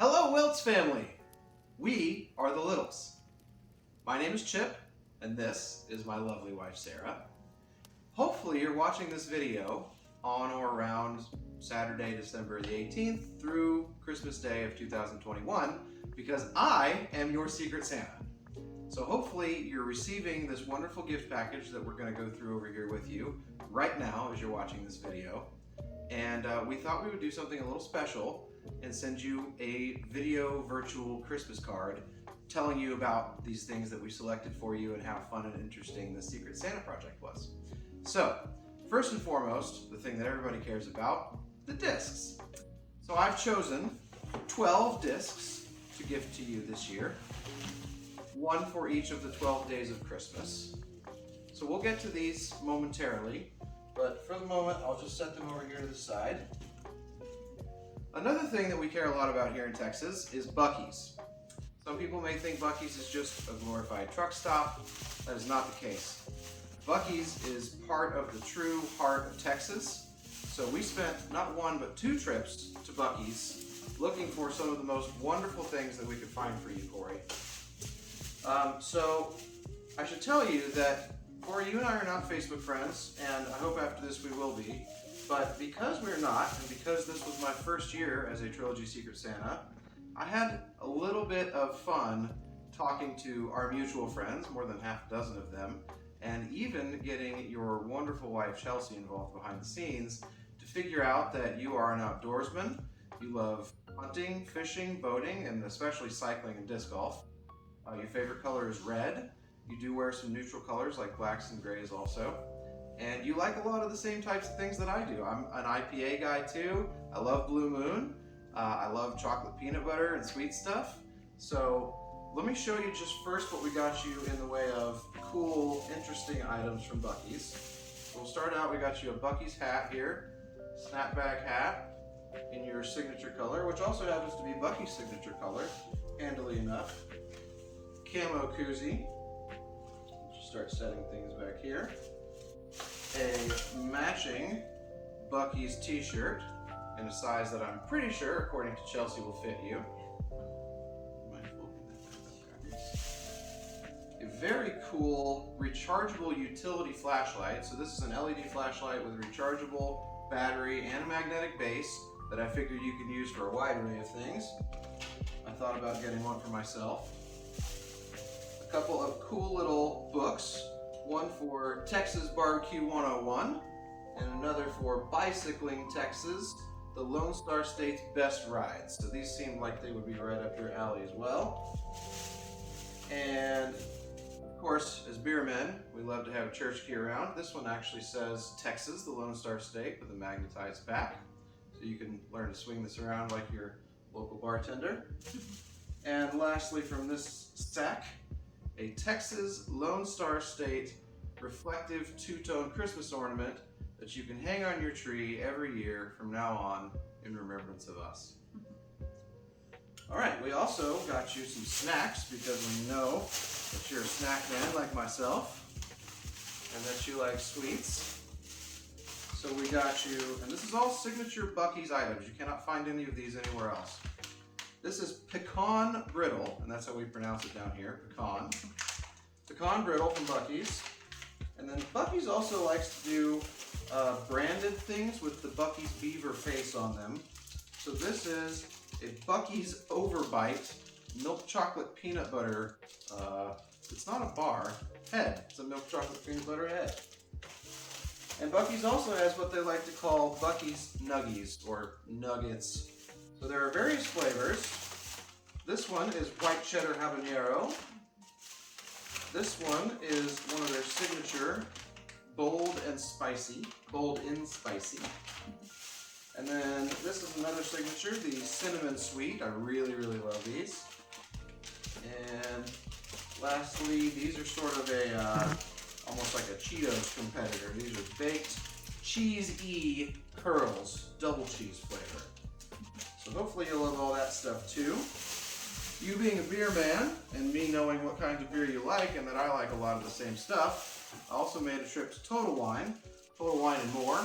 Hello, Wilts family! We are the Littles. My name is Chip, and this is my lovely wife, Sarah. Hopefully you're watching this video on or around Saturday, December the 18th through Christmas Day of 2021, because I am your Secret Santa. So hopefully you're receiving this wonderful gift package that we're going to go through over here with you right now as you're watching this video. And we thought we would do something a little special and send you a video virtual Christmas card telling you about these things that we selected for you and how fun and interesting the Secret Santa project was. So, first and foremost, the thing that everybody cares about, the discs. So I've chosen 12 discs to gift to you this year, one for each of the 12 days of Christmas. So we'll get to these momentarily, but for the moment I'll just set them over here to the side. Another thing that we care a lot about here in Texas is Buc-ee's. Some people may think Buc-ee's is just a glorified truck stop. That is not the case. Buc-ee's is part of the true heart of Texas. So we spent not one but 2 trips to Buc-ee's looking for some of the most wonderful things that we could find for you, Corey. So I should tell you that Corey, you and I are not Facebook friends, and I hope after this we will be. But because we're not, and because this was my first year as a Trilogy Secret Santa, I had a little bit of fun talking to our mutual friends, more than half a dozen of them, and even getting your wonderful wife Chelsea involved behind the scenes to figure out that you are an outdoorsman, you love hunting, fishing, boating, and especially cycling and disc golf. Your favorite color is red. You do wear some neutral colors like blacks and grays also. And you like a lot of the same types of things that I do. I'm an IPA guy too. I love Blue Moon. I love chocolate peanut butter and sweet stuff. So let me show you just first what we got you in the way of cool, interesting items from Buc-ee's. We'll start out, we got you a Buc-ee's hat here, snapback hat in your signature color, which also happens to be Buc-ee's signature color, handily enough. Camo koozie. Just start setting things back here. A matching Buc-ee's t-shirt in a size that I'm pretty sure, according to Chelsea, will fit you. A very cool rechargeable utility flashlight. So this is an LED flashlight with a rechargeable battery and a magnetic base that I figured you could use for a wide array of things. I thought about getting one for myself. A couple of cool little books. One for Texas Barbecue 101 and another for Bicycling Texas, the Lone Star State's Best Rides. So these seemed like they would be right up your alley as well. And of course, as beer men, we love to have a church key around. This one actually says Texas, the Lone Star State, with a magnetized back. So you can learn to swing this around like your local bartender. And lastly, from this stack, a Texas Lone Star State reflective 2-tone Christmas ornament that you can hang on your tree every year from now on in remembrance of us. All right, we also got you some snacks because we know that you're a snack man like myself and that you like sweets. So we got you, and this is all signature Buc-ee's items. You cannot find any of these anywhere else. This is pecan brittle, and that's how we pronounce it down here, pecan. Pecan brittle from Buc-ee's. And then Buc-ee's also likes to do branded things with the Buc-ee's beaver face on them. So this is a Buc-ee's Overbite milk chocolate peanut butter, it's not a bar, head. It's a milk chocolate peanut butter head. And Buc-ee's also has what they like to call Buc-ee's Nuggies, or nuggets. So there are various flavors. This one is white cheddar habanero. This one is one of their signature bold and spicy. And then this is another signature, the cinnamon sweet. I really, really love these. And lastly, these are sort of a, almost like a Cheetos competitor. These are baked cheese-y curls, double cheese flavor. So hopefully you'll love all that stuff too. You being a beer man, and me knowing what kinds of beer you like, and that I like a lot of the same stuff, I also made a trip to Total Wine and More,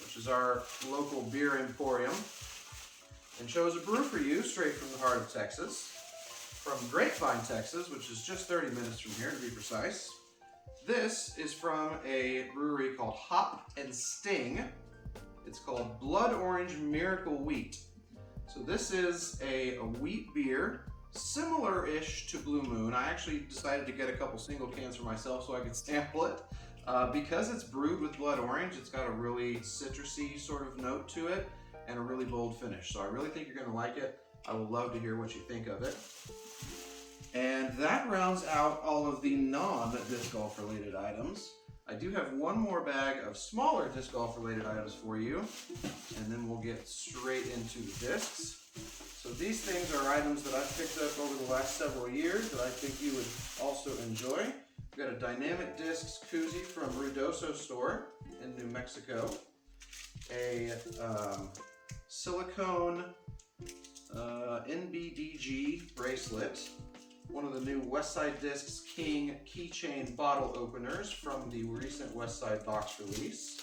which is our local beer emporium. and chose a brew for you straight from the heart of Texas, from Grapevine, Texas, which is just 30 minutes from here to be precise. This is from a brewery called Hop and Sting. It's called Blood Orange Miracle Wheat. So this is a wheat beer, similar-ish to Blue Moon. I actually decided to get a couple single cans for myself so I could sample it. Because it's brewed with blood orange, it's got a really citrusy sort of note to it and a really bold finish. So I really think you're gonna like it. I would love to hear what you think of it. And that rounds out all of the non-disc golf related items. I do have one more bag of smaller disc golf related items for you, and then we'll get straight into the discs. So these things are items that I've picked up over the last several years that I think you would also enjoy. We've got a Dynamic Discs koozie from Ruidoso store in New Mexico. A silicone NBDG bracelet. One of the new Westside Discs King keychain bottle openers from the recent Westside box release.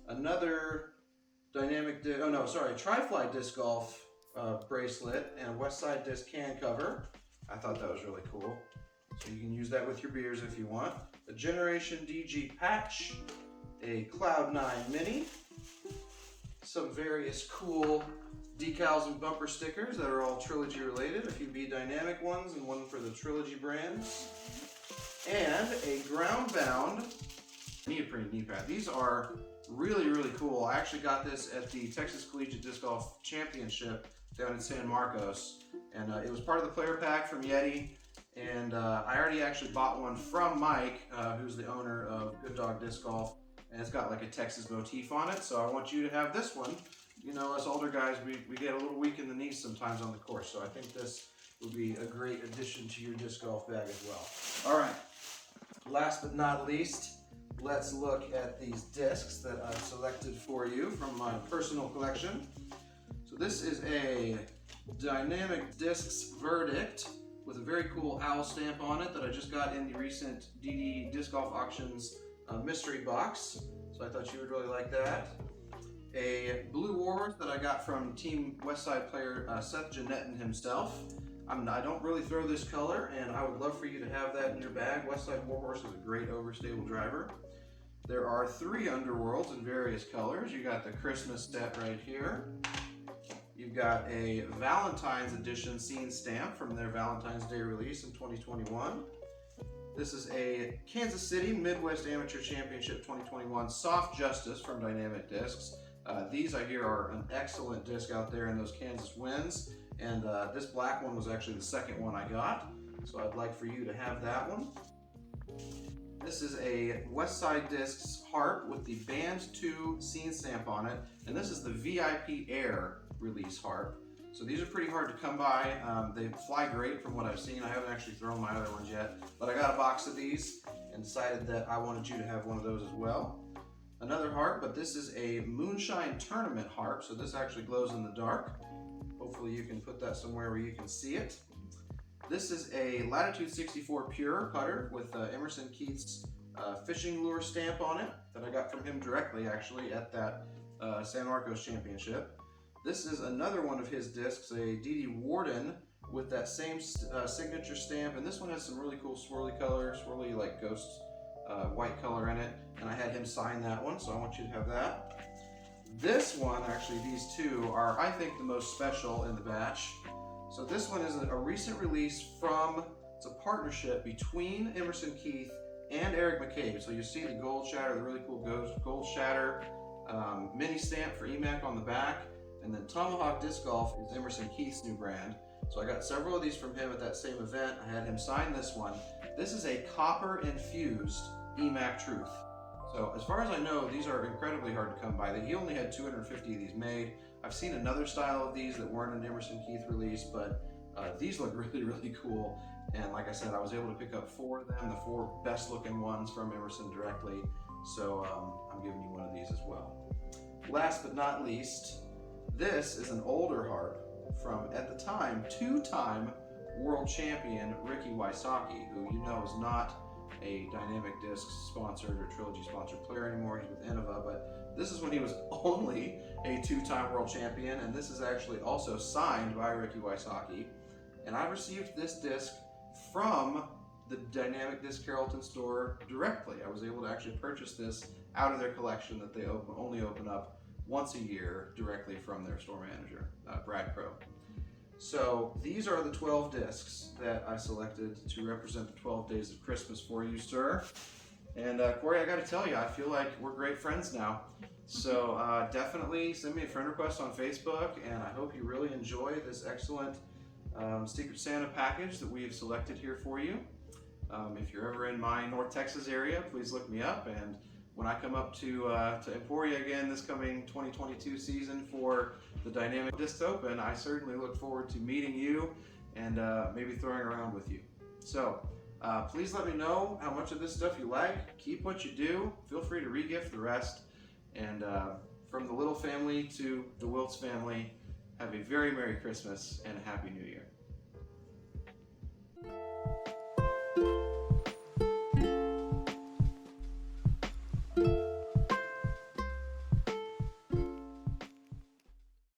Another Tri-Fly Disc Golf bracelet and Westside Disc can cover. I thought that was really cool. So you can use that with your beers if you want. A Generation DG patch, a Cloud 9 Mini, some various cool decals and bumper stickers that are all Trilogy related, a few Be Dynamic ones and one for the Trilogy brands, and a ground-bound neoprene knee pad. These are really, really cool. I actually got this at the Texas Collegiate Disc Golf Championship down in San Marcos, and it was part of the player pack from Yeti, and I already actually bought one from Mike, who's the owner of Good Dog Disc Golf, and it's got like a Texas motif on it, so I want you to have this one. You know, us older guys, we get a little weak in the knees sometimes on the course, so I think this will be a great addition to your disc golf bag as well. All right, last but not least, let's look at these discs that I've selected for you from my personal collection. So this is a Dynamic Discs Verdict with a very cool owl stamp on it that I just got in the recent DD Disc Golf Auctions mystery box, so I thought you would really like that. A Blue Warhorse that I got from Team Westside player Seth Jeanettin himself. I don't really throw this color, and I would love for you to have that in your bag. Westside Warhorse is a great overstable driver. There are 3 Underworlds in various colors. You got the Christmas set right here. You've got a Valentine's Edition scene stamp from their Valentine's Day release in 2021. This is a Kansas City Midwest Amateur Championship 2021 Soft Justice from Dynamic Discs. These I hear are an excellent disc out there in those Kansas winds, and this black one was actually the second one I got, so I'd like for you to have that one. This is a Westside Discs harp with the Band 2 scene stamp on it, and this is the VIP Air release harp. So these are pretty hard to come by. They fly great from what I've seen. I haven't actually thrown my other ones yet, but I got a box of these and decided that I wanted you to have one of those as well. Another harp, but this is a Moonshine Tournament harp, so this actually glows in the dark. Hopefully you can put that somewhere where you can see it. This is a Latitude 64 Pure putter with Emerson Keith's fishing lure stamp on it that I got from him directly actually at that San Marcos Championship. This is another one of his discs, a DD Warden with that same signature stamp, and this one has some really cool swirly color, swirly like ghost white color in it, and I had him sign that one, so I want you to have that. This one, actually, these two are, I think, the most special in the batch. So this one is a recent release from, it's a partnership between Emerson Keith and Eric McCabe. So you see the gold shatter, the really cool gold shatter mini stamp for EMAC on the back, and then Tomahawk Disc Golf is Emerson Keith's new brand. So I got several of these from him at that same event. I had him sign this one. This is a copper infused EMAC Truth. So as far as I know, these are incredibly hard to come by. He only had 250 of these made. I've seen another style of these that weren't an Emerson Keith release, but these look really, really cool. And like I said, I was able to pick up 4 of them, the 4 best looking ones from Emerson directly. So I'm giving you one of these as well. Last but not least, this is an older harp from, at the time, 2-time world champion Ricky Wysocki, who you know is not a Dynamic Discs sponsored or Trilogy sponsored player anymore. He's with Innova, but this is when he was only a two-time world champion, and this is actually also signed by Ricky Wysocki. And I received this disc from the Dynamic Disc Carrollton store directly. I was able to actually purchase this out of their collection that they only open up once a year directly from their store manager, Brad Crow. So these are the 12 discs that I selected to represent the 12 days of Christmas for you, sir. And Corey, I got to tell you, I feel like we're great friends now. So definitely send me a friend request on Facebook, and I hope you really enjoy this excellent Secret Santa package that we have selected here for you. If you're ever in my North Texas area, please look me up. And when I come up to Emporia again this coming 2022 season for the Dynamic Disc Open, I certainly look forward to meeting you and maybe throwing around with you. So please let me know how much of this stuff you like. Keep what you do. Feel free to re-gift the rest. And from the Little family to the Wiltz family, have a very Merry Christmas and a Happy New Year.